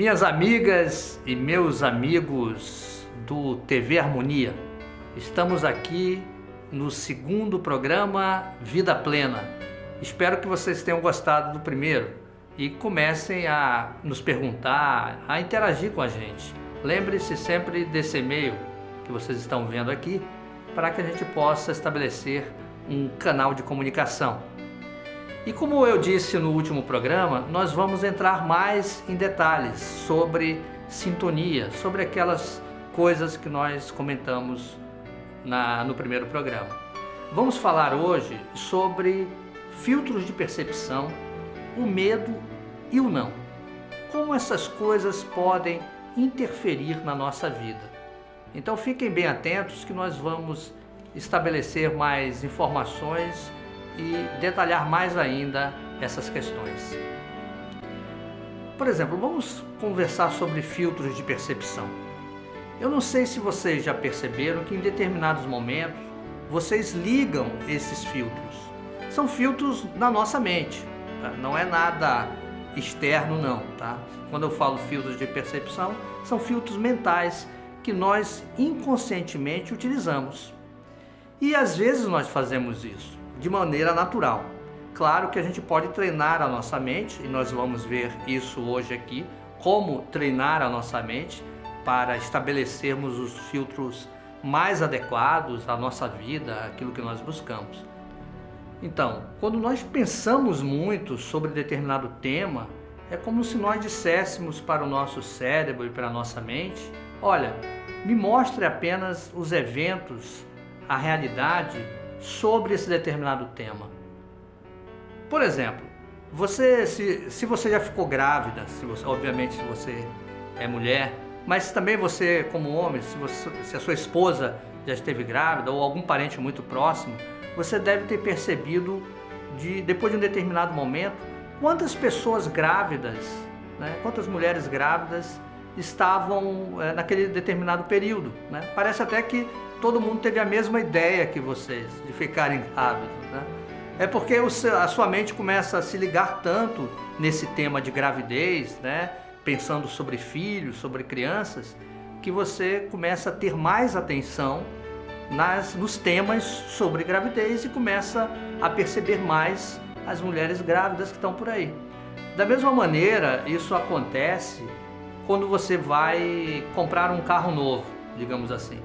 Minhas amigas e meus amigos do TV Harmonia, estamos aqui no segundo programa Vida Plena. Espero que vocês tenham gostado do primeiro e comecem a nos perguntar, a interagir com a gente. Lembre-se sempre desse e-mail que vocês estão vendo aqui, para que a gente possa estabelecer um canal de comunicação. E como eu disse no último programa, nós vamos entrar mais em detalhes sobre sintonia, sobre aquelas coisas que nós comentamos no primeiro programa. Vamos falar hoje sobre filtros de percepção, o medo e o não. Como essas coisas podem interferir na nossa vida. Então fiquem bem atentos que nós vamos estabelecer mais informações e detalhar mais ainda essas questões. Por exemplo, vamos conversar sobre filtros de percepção. Eu não sei se vocês já perceberam que em determinados momentos vocês ligam esses filtros. São filtros na nossa mente, tá? Não é nada externo não, tá? Quando eu falo filtros de percepção, são filtros mentais que nós inconscientemente utilizamos. E às vezes nós fazemos isso de maneira natural. Claro que a gente pode treinar a nossa mente, e nós vamos ver isso hoje aqui, como treinar a nossa mente para estabelecermos os filtros mais adequados à nossa vida, aquilo que nós buscamos. Então, quando nós pensamos muito sobre determinado tema, é como se nós disséssemos para o nosso cérebro e para a nossa mente: olha, me mostre apenas os eventos, a realidade sobre esse determinado tema. Por exemplo, se você já ficou grávida, obviamente se você é mulher, mas também você como homem, se a sua esposa já esteve grávida ou algum parente muito próximo, você deve ter percebido, depois de um determinado momento, quantas pessoas grávidas, né, quantas mulheres grávidas estavam naquele determinado período, né? Parece até que todo mundo teve a mesma ideia que vocês, de ficarem grávidos, né? É porque a sua mente começa a se ligar tanto nesse tema de gravidez, né? Pensando sobre filhos, sobre crianças, que você começa a ter mais atenção nos temas sobre gravidez e começa a perceber mais as mulheres grávidas que estão por aí. Da mesma maneira, isso acontece quando você vai comprar um carro novo, digamos assim.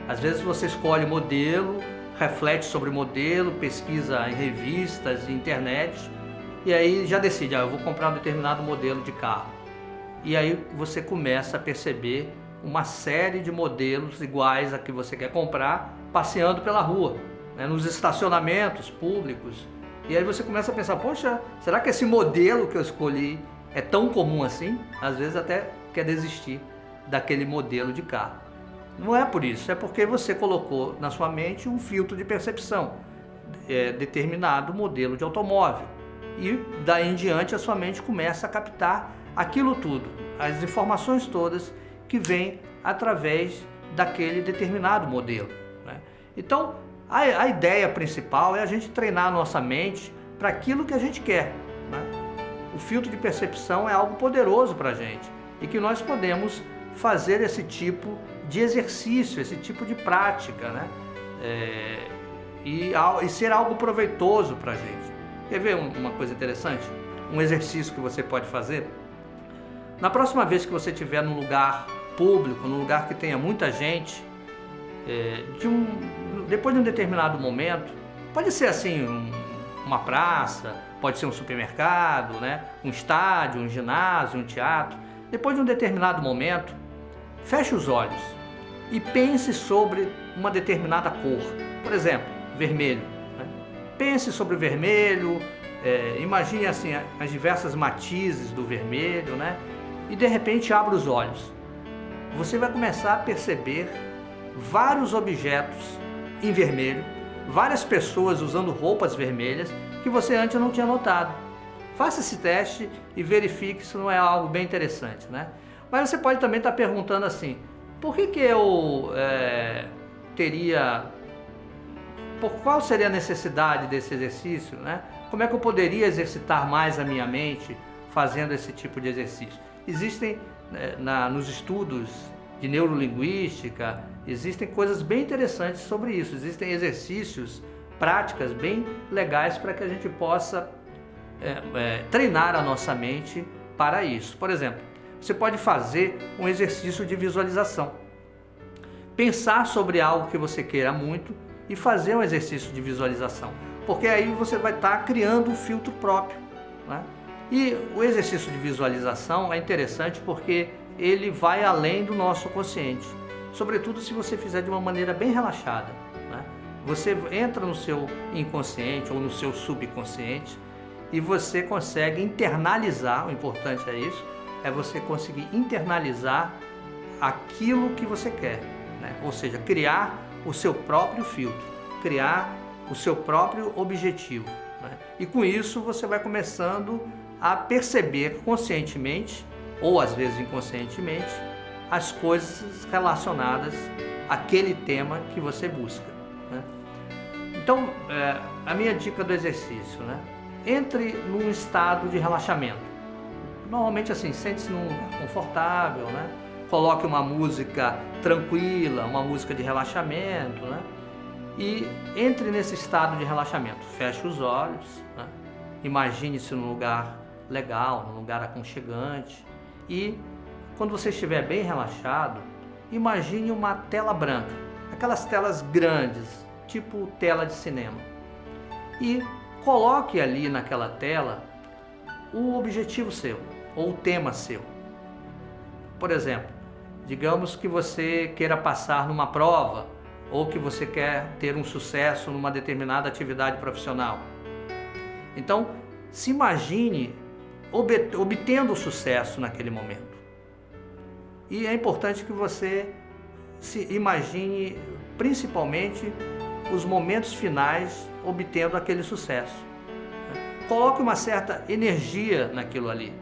Às vezes você escolhe modelo, reflete sobre o modelo, pesquisa em revistas, internet, e aí já decide, eu vou comprar um determinado modelo de carro. E aí você começa a perceber uma série de modelos iguais a que você quer comprar, passeando pela rua, né, nos estacionamentos públicos. E aí você começa a pensar, poxa, será que esse modelo que eu escolhi é tão comum assim? Às vezes até quer desistir daquele modelo de carro. Não é por isso, é porque você colocou na sua mente um filtro de percepção, determinado modelo de automóvel. E daí em diante a sua mente começa a captar aquilo tudo, as informações todas que vêm através daquele determinado modelo, né? Então, a ideia principal é a gente treinar a nossa mente para aquilo que a gente quer, né? O filtro de percepção é algo poderoso para a gente e que nós podemos fazer esse tipo de exercício, esse tipo de prática, né? E ser algo proveitoso para a gente. Quer ver uma coisa interessante? Um exercício que você pode fazer? Na próxima vez que você estiver num lugar público, num lugar que tenha muita gente, depois de um determinado momento, pode ser assim, uma praça, pode ser um supermercado, né? Um estádio, um ginásio, um teatro. Depois de um determinado momento, feche os olhos e pense sobre uma determinada cor. Por exemplo, vermelho, né? Pense sobre o vermelho, imagine assim as diversas matizes do vermelho, né? E de repente abra os olhos. Você vai começar a perceber vários objetos em vermelho, várias pessoas usando roupas vermelhas que você antes não tinha notado. Faça esse teste e verifique se não é algo bem interessante, né? Mas você pode também estar perguntando assim, por que eu qual seria a necessidade desse exercício, né? Como é que eu poderia exercitar mais a minha mente fazendo esse tipo de exercício? Existem nos estudos de neurolinguística, existem coisas bem interessantes sobre isso, existem exercícios, práticas bem legais para que a gente possa treinar a nossa mente para isso. Por exemplo, você pode fazer um exercício de visualização. Pensar sobre algo que você queira muito e fazer um exercício de visualização, porque aí você vai estar criando um filtro próprio, né? E o exercício de visualização é interessante porque ele vai além do nosso consciente, sobretudo se você fizer de uma maneira bem relaxada, né? Você entra no seu inconsciente ou no seu subconsciente e você consegue internalizar, o importante é isso, é você conseguir internalizar aquilo que você quer, né? Ou seja, criar o seu próprio filtro, criar o seu próprio objetivo, né? E com isso você vai começando a perceber conscientemente, ou às vezes inconscientemente, as coisas relacionadas àquele tema que você busca, né? Então, a minha dica do exercício, né? Entre num estado de relaxamento. Normalmente assim, sente-se num lugar confortável, né? Coloque uma música tranquila, uma música de relaxamento, né? E entre nesse estado de relaxamento. Feche os olhos, né? Imagine-se num lugar legal, num lugar aconchegante. E quando você estiver bem relaxado, imagine uma tela branca, aquelas telas grandes, tipo tela de cinema. E coloque ali naquela tela o objetivo seu, ou o tema seu. Por exemplo, digamos que você queira passar numa prova, ou que você quer ter um sucesso numa determinada atividade profissional. Então, se imagine obtendo sucesso naquele momento. E é importante que você se imagine principalmente os momentos finais obtendo aquele sucesso. Coloque uma certa energia naquilo ali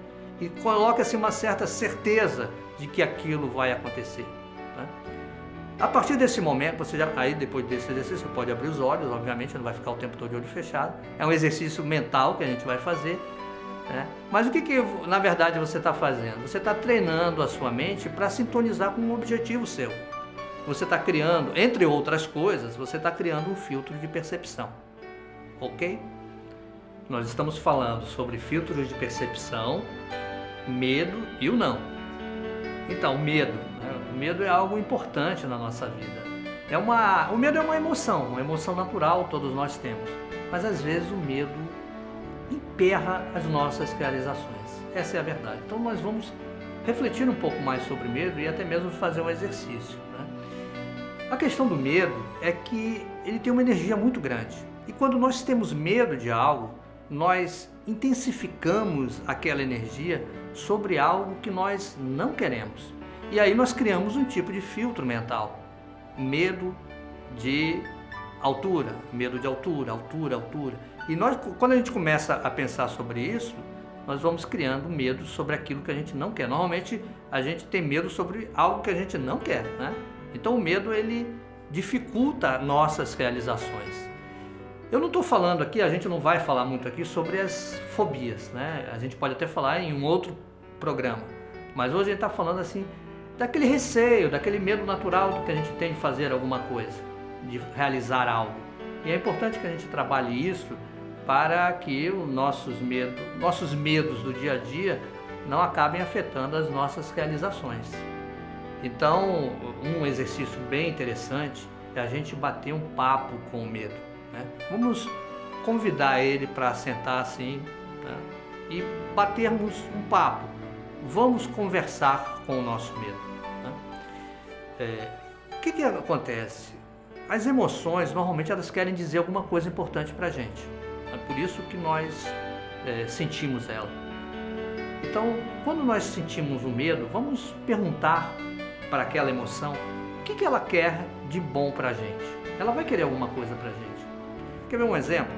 e coloque assim uma certa certeza de que aquilo vai acontecer, né? A partir desse momento, aí depois desse exercício, você pode abrir os olhos, obviamente não vai ficar o tempo todo de olho fechado. É um exercício mental que a gente vai fazer, né? Mas o que na verdade você está fazendo? Você está treinando a sua mente para sintonizar com um objetivo seu. Você está criando, entre outras coisas, você está criando um filtro de percepção, ok? Nós estamos falando sobre filtros de percepção, medo e o não. Então, o medo, né? O medo é algo importante na nossa vida. O medo é uma emoção natural, todos nós temos. Mas às vezes o medo emperra as nossas realizações. Essa é a verdade. Então nós vamos refletir um pouco mais sobre medo e até mesmo fazer um exercício, né? A questão do medo é que ele tem uma energia muito grande. E quando nós temos medo de algo, nós intensificamos aquela energia sobre algo que nós não queremos. E aí nós criamos um tipo de filtro mental. Medo de altura, altura. E quando a gente começa a pensar sobre isso, nós vamos criando medo sobre aquilo que a gente não quer. Normalmente a gente tem medo sobre algo que a gente não quer, né? Então o medo, ele dificulta nossas realizações. Eu não estou falando aqui, a gente não vai falar muito aqui sobre as fobias, né? A gente pode até falar em um outro programa, mas hoje a gente está falando assim, daquele receio, daquele medo natural que a gente tem de fazer alguma coisa, de realizar algo. E é importante que a gente trabalhe isso para que os nossos medos do dia a dia não acabem afetando as nossas realizações. Então, um exercício bem interessante é a gente bater um papo com o medo, né? Vamos convidar ele para sentar assim, né? E batermos um papo. Vamos conversar com o nosso medo, né? O que acontece? As emoções, normalmente, elas querem dizer alguma coisa importante para a gente. É por isso que nós sentimos ela. Então, quando nós sentimos o medo, vamos perguntar para aquela emoção o que ela quer de bom para a gente. Ela vai querer alguma coisa para a gente. Quer ver um exemplo?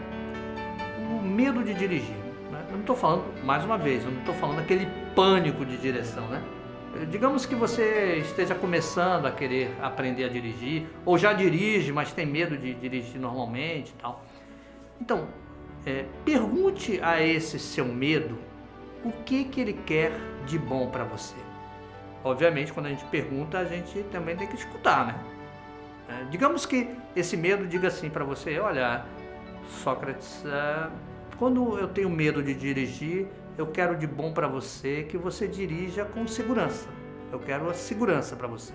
O medo de dirigir, né? Eu não estou falando, mais uma vez, eu não estou falando daquele pânico de direção, né? Digamos que você esteja começando a querer aprender a dirigir, ou já dirige, mas tem medo de dirigir normalmente e tal. Então, pergunte a esse seu medo o que ele quer de bom para você. Obviamente, quando a gente pergunta, a gente também tem que escutar, né? Digamos que esse medo diga assim para você: olha, Sócrates, quando eu tenho medo de dirigir, eu quero de bom para você que você dirija com segurança. Eu quero a segurança para você.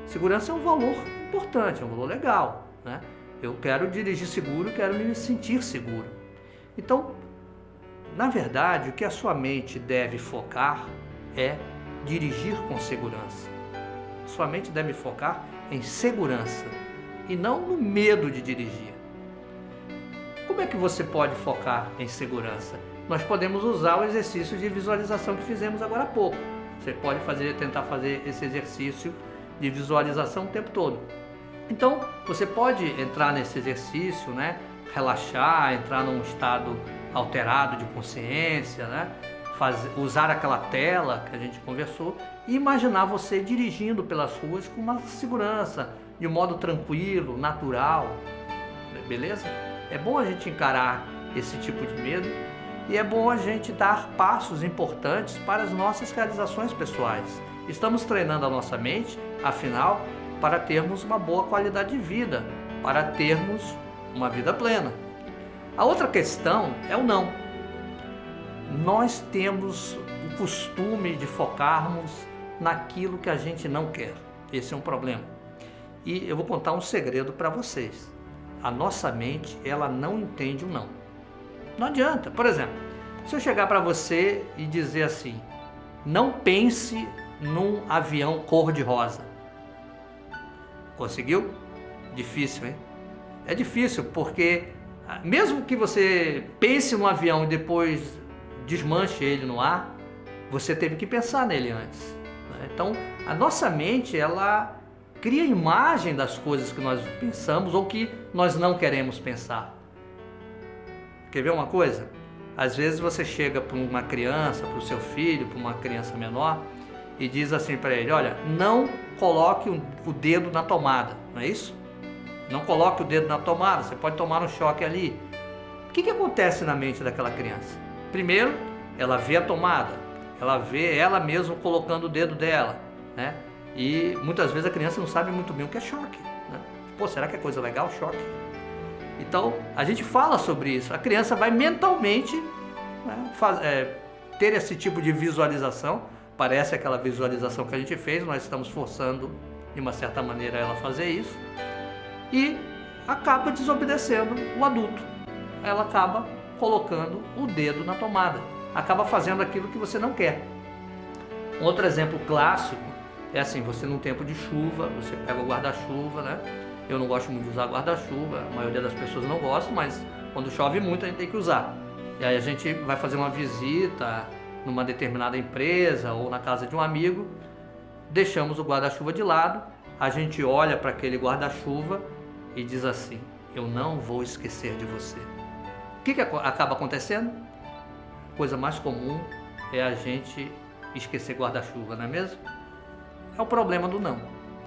Segurança é um valor importante, é um valor legal, né? Eu quero dirigir seguro, quero me sentir seguro. Então, na verdade, o que a sua mente deve focar é dirigir com segurança. Sua mente deve focar em segurança e não no medo de dirigir. Como é que você pode focar em segurança? Nós podemos usar o exercício de visualização que fizemos agora há pouco. Você pode tentar fazer esse exercício de visualização o tempo todo. Então, você pode entrar nesse exercício, né? Relaxar, entrar num estado alterado de consciência, né? Usar aquela tela que a gente conversou e imaginar você dirigindo pelas ruas com uma segurança, de um modo tranquilo, natural, beleza? É bom a gente encarar esse tipo de medo e é bom a gente dar passos importantes para as nossas realizações pessoais. Estamos treinando a nossa mente, afinal, para termos uma boa qualidade de vida, para termos uma vida plena. A outra questão é o não. Nós temos o costume de focarmos naquilo que a gente não quer. Esse é um problema. E eu vou contar um segredo para vocês. A nossa mente, ela não entende o não. Não adianta. Por exemplo, se eu chegar para você e dizer assim: não pense num avião cor-de-rosa. Conseguiu? Difícil, hein? É difícil porque mesmo que você pense no avião e depois desmanche ele no ar, você teve que pensar nele antes. Então, a nossa mente, ela cria imagem das coisas que nós pensamos ou que nós não queremos pensar. Quer ver uma coisa? Às vezes você chega para uma criança, para o seu filho, para uma criança menor e diz assim para ele: olha, não coloque o dedo na tomada, não é isso? Não coloque o dedo na tomada, você pode tomar um choque ali. O que acontece na mente daquela criança? Primeiro, ela vê a tomada, ela vê ela mesma colocando o dedo dela, né? E muitas vezes a criança não sabe muito bem o que é choque, né? Pô, será que é coisa legal choque? Então, a gente fala sobre isso. A criança vai mentalmente, né, ter esse tipo de visualização. Parece aquela visualização que a gente fez, nós estamos forçando de uma certa maneira ela a fazer isso. E acaba desobedecendo o adulto. Ela acaba colocando o dedo na tomada. Acaba fazendo aquilo que você não quer. Um outro exemplo clássico é assim: você num tempo de chuva, você pega o guarda-chuva, né? Eu não gosto muito de usar guarda-chuva, a maioria das pessoas não gosta, mas quando chove muito a gente tem que usar. E aí a gente vai fazer uma visita numa determinada empresa ou na casa de um amigo, deixamos o guarda-chuva de lado, a gente olha para aquele guarda-chuva e diz assim: eu não vou esquecer de você. O que acaba acontecendo? A coisa mais comum é a gente esquecer guarda-chuva, não é mesmo? É o problema do não,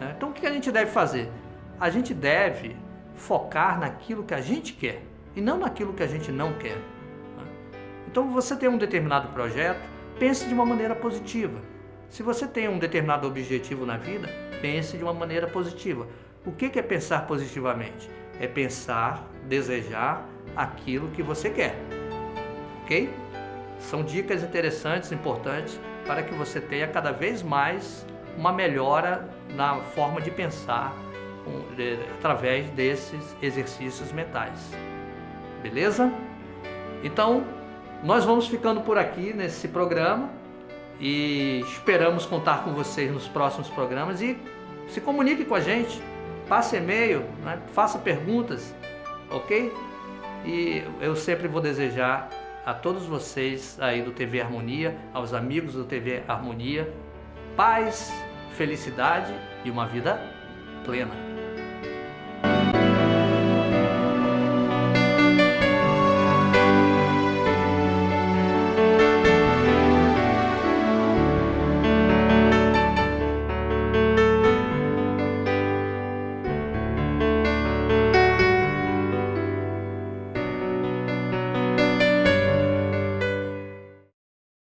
né? Então o que a gente deve fazer? A gente deve focar naquilo que a gente quer e não naquilo que a gente não quer, né? Então, você tem um determinado projeto, pense de uma maneira positiva. Se você tem um determinado objetivo na vida, pense de uma maneira positiva. O que é pensar positivamente? É pensar, desejar aquilo que você quer, ok? São dicas interessantes, importantes, para que você tenha cada vez mais uma melhora na forma de pensar através desses exercícios mentais. Beleza? Então, nós vamos ficando por aqui nesse programa e esperamos contar com vocês nos próximos programas. E se comunique com a gente, passe e-mail, né? Faça perguntas, ok? E eu sempre vou desejar a todos vocês aí do TV Harmonia, aos amigos do TV Harmonia, paz, felicidade e uma vida plena.